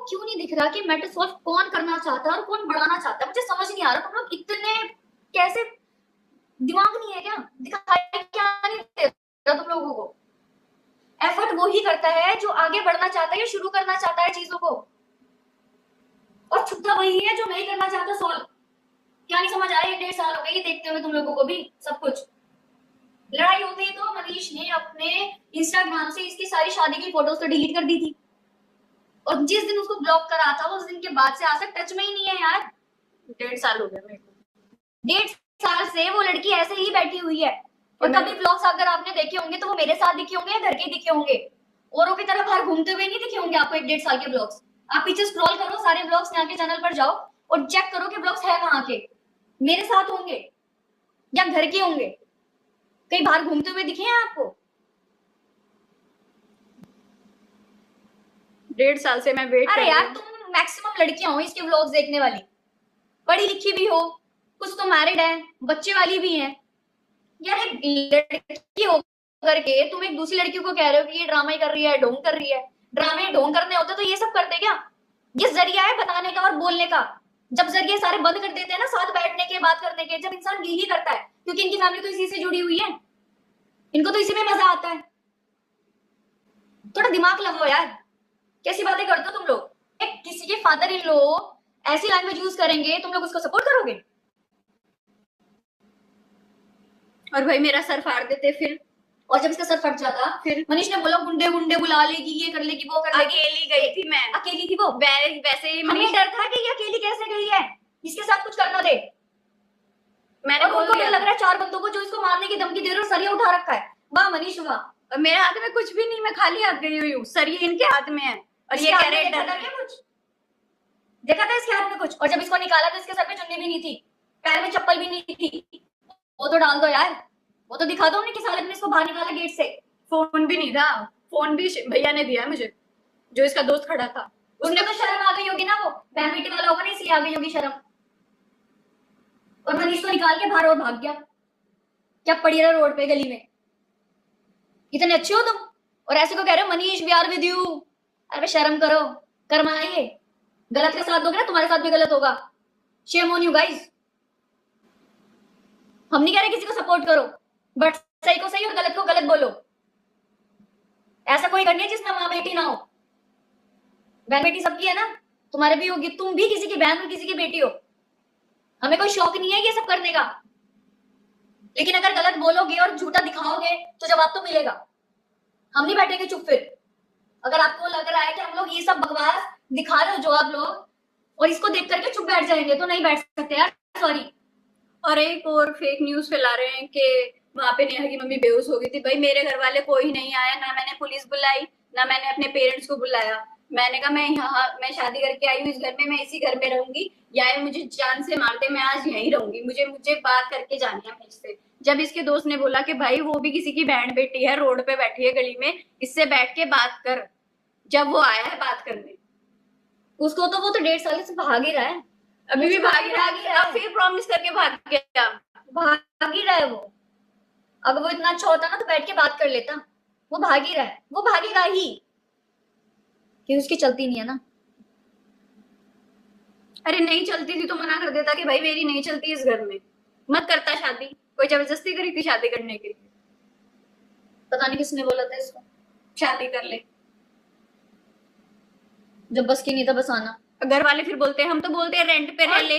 क्यों नहीं दिख रहा कि मैटर सॉल्व कौन करना चाहता है और कौन बढ़ाना चाहता है? मुझे समझ नहीं आ रहा तुम लोग इतने कैसे, दिमाग नहीं है क्या? दिखाई क्या नहीं दे रहा तुम लोगों को? एफर्ट वो ही करता है जो आगे बढ़ना चाहता है या शुरू करना चाहता है चीजों को, और छुट्टा वही है जो नहीं करना चाहता सॉल्व। क्या नहीं समझ आया? 1.5 साल हो गए ये देखते हुए तुम लोगों को भी सब कुछ। लड़ाई होती तो मनीष ने अपने इंस्टाग्राम से इसकी सारी शादी की फोटोज तो डिलीट कर दी थी, और जिस दिन उसको ब्लॉक करा था उस दिन के बाद से आज तक टच में ही नहीं है यार। 1.5 साल हो गया मेरे को। 1.5 साल से वो लड़की ऐसे ही बैठी हुई है, और कभी ब्लॉग्स अगर आपने देखे होंगे तो वो मेरे साथ दिखे होंगे या घर के दिखे होंगे, औरों की तरफ बाहर घूमते हुए नहीं दिखे होंगे आपको 1.5 साल के ब्लॉग्स। आप पीछे स्क्रॉल करो, सारे ब्लॉग्स यहाँ के चैनल पर जाओ और चेक करो कि ब्लॉग्स है कहाँ के, मेरे साथ होंगे या घर के होंगे, कहीं बाहर घूमते हुए दिखे हैं आपको? 1.5 साल से मैं वेट कर अरे रही यार हूँ। तुम मैक्सिमम लड़कियां हो इसके व्लॉग्स देखने वाली, पढ़ी लिखी भी हो, कुछ तो मैरिड है, बच्चे वाली भी हैं यार। एक लड़की हो करके तुम एक दूसरी लड़की को कह रहे हो कि ये ड्रामा ही कर रही है, ढोंग कर रही है। ड्रामे ढोंग करने होते तो ये सब करते क्या? ये जरिया है बताने का और बोलने का। जब जरिए सारे बंद कर देते हैं ना, साथ बैठने के, बात करने के, जब इंसान यही करता है क्योंकि इनकी फैमिली तो इसी से जुड़ी हुई है, इनको तो इसी में मजा आता है। थोड़ा दिमाग लगाओ यार, कैसी बातें करते हो तुम लोग? किसी के फादर इन लो ऐसी लैंग्वेज यूज करेंगे, तुम लोग उसको सपोर्ट करोगे? और भाई मेरा सर फाड़ देते फिर। और जब इसका सर फट जाता फिर मनीष ने बोला गुंडे गुंडे बुला लेगी, ये कर लेगी, वो कर लेगी। अकेली गई थी मैं। अकेली थी वो? वैसे ही हमें मनीष, डर था कि ये अकेली कैसे गई है, इसके साथ कुछ करना दे। मैंने और बोल उनको दिया लग रहा है 4 बंदों को जो इसको मारने की धमकी दे रहे हो, सरिया उठा रखा है। वाह मनीष वाह। और मेरे हाथ में कुछ भी नहीं, मैं खाली हाथ गई हुई हूँ, सर ये इनके हाथ में है। और ये कह रहे हैं डर क्या कुछ देखा था इसके हाथ में कुछ? और जब इसको निकाला तो इसके सर पे चुन्नी भी नहीं थी, पैर में चप्पल भी नहीं थी। वो तो डाल दो यार, वो तो दिखा दो हमने किस हालत में इसको बाहर निकाला गेट से। फोन भी नहीं था, फोन भी भैया ने दिया मुझे, जो इसका दोस्त खड़ा था। उसने तो शर्म आ गई होगी ना, वो बहन बेटी वाला होगा ना, इसलिए आ गई होगी शर्म। और मनीष को निकाल के बाहर और भाग गया। क्या पड़ी रहा रोड पे गली में? इतने अच्छे हो तुम और ऐसे को कह रहे हो Manish we are with you. अरे शर्म करो, कर्माइए। गलत का साथ दोगे ना तुम्हारे साथ भी गलत होगा। Shame on you guys. हम नहीं कह रहे किसी को सपोर्ट करो, बट सही को सही और गलत को गलत बोलो। ऐसा कोई करनी है जिसमें माँ बेटी ना हो। बहन बेटी सबकी है ना, तुम्हारे भी होगी, तुम भी किसी की बहन और किसी की बेटी हो। हमें कोई शौक नहीं है ये सब करने का, लेकिन अगर गलत बोलोगे और झूठा दिखाओगे तो जवाब तो मिलेगा। हम नहीं बैठेंगे चुप फिर। अगर आपको लग रहा है कि हम लोग ये सब बकवास दिखा रहे हो जो आप लोग, और इसको देख करके चुप बैठ जाएंगे, तो नहीं बैठ सकते यार, सॉरी। और एक और फेक न्यूज फैला रहे हैं कि वहां पे नेहा की मम्मी बेहोश हो गई थी। भाई मेरे घर वाले कोई नहीं आया, ना मैंने पुलिस बुलाई, ना मैंने अपने पेरेंट्स को बुलाया। मैंने कहा मैं शादी करके आई हूँ इस घर में, मैं इसी घर में रहूंगी, या ये मुझे जान से मार दे, मैं आज यहीं रहूंगी, मुझे बात करके जानी है मुझसे। जब इसके दोस्त ने बोला कि भाई वो भी किसी की बहन बेटी है, रोड पे बैठी है गली में, इससे बैठ के बात कर, जब वो आया है बात करने। उसको तो वो तो 1.5 साल से भाग ही रहा है, अभी भी भाग ही रहा है, अब फिर प्रॉमिस करके भाग गया। भाग ही रहा है वो। अगर वो इतना अच्छा होता ना तो बैठ के बात कर लेता। वो भाग ही रहा है, वो भागेगा ही, कि उसकी चलती नहीं है ना। अरे नहीं चलती थी तो मना कर देता कि भाई मेरी नहीं चलती इस घर में, मत करता शादी। कोई जबरदस्ती करी थी शादी करने के लिए? पता नहीं किसने बोला था इसको शादी कर ले। जब बस की नहीं था बस आना। घर वाले फिर बोलते हैं, हम तो बोलते हैं रेंट पे रह ले।